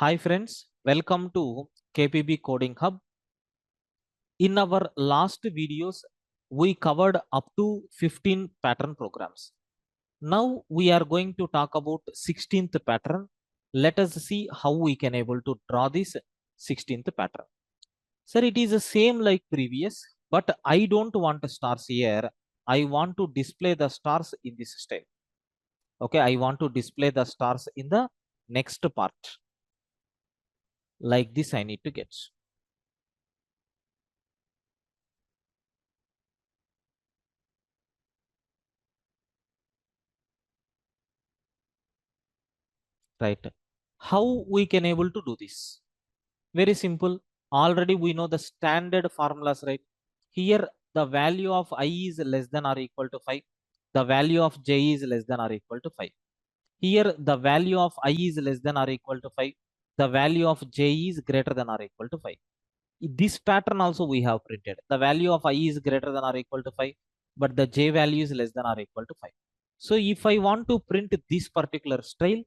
Hi friends, welcome to KPB Coding Hub. In our last videos, we covered up to 15 pattern programs. Now we are going to talk about 16th pattern. Let us see how we can able to draw this 16th pattern. Sir, it is the same like previous, but I don't want stars here. I want to display the stars in this style. Okay, I want to display the stars in the next part. Like this, I need to get. Right. How we can able to do this? Very simple. Already we know the standard formulas, right? Here the value of I is less than or equal to 5. The value of j is less than or equal to 5. Here the value of I is less than or equal to 5. The value of j is greater than or equal to 5. This pattern also we have printed. The value of I is greater than or equal to 5, but the j value is less than or equal to 5. So if I want to print this particular style,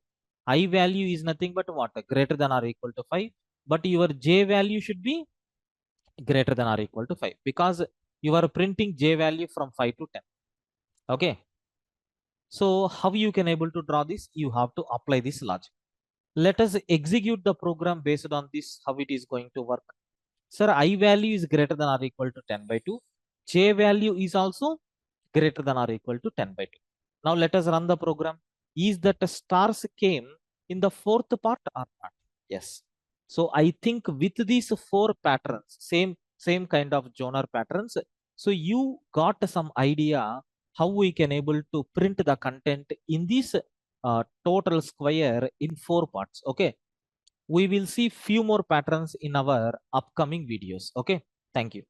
I value is nothing but what? Greater than or equal to 5. But your j value should be greater than or equal to 5 because you are printing j value from 5 to 10. Okay. So how you can able to draw this? You have to apply this logic. Let us execute the program based on this, how it is going to work. Sir, I value is greater than or equal to 10 by 2. J value is also greater than or equal to 10 by 2. Now let us run the program. Is that the stars came in the fourth part or not? Yes. So I think with these four patterns, same kind of genre patterns, so you got some idea how we can able to print the content in this total square in four parts. Okay. We will see few more patterns in our upcoming videos. Okay. Thank you.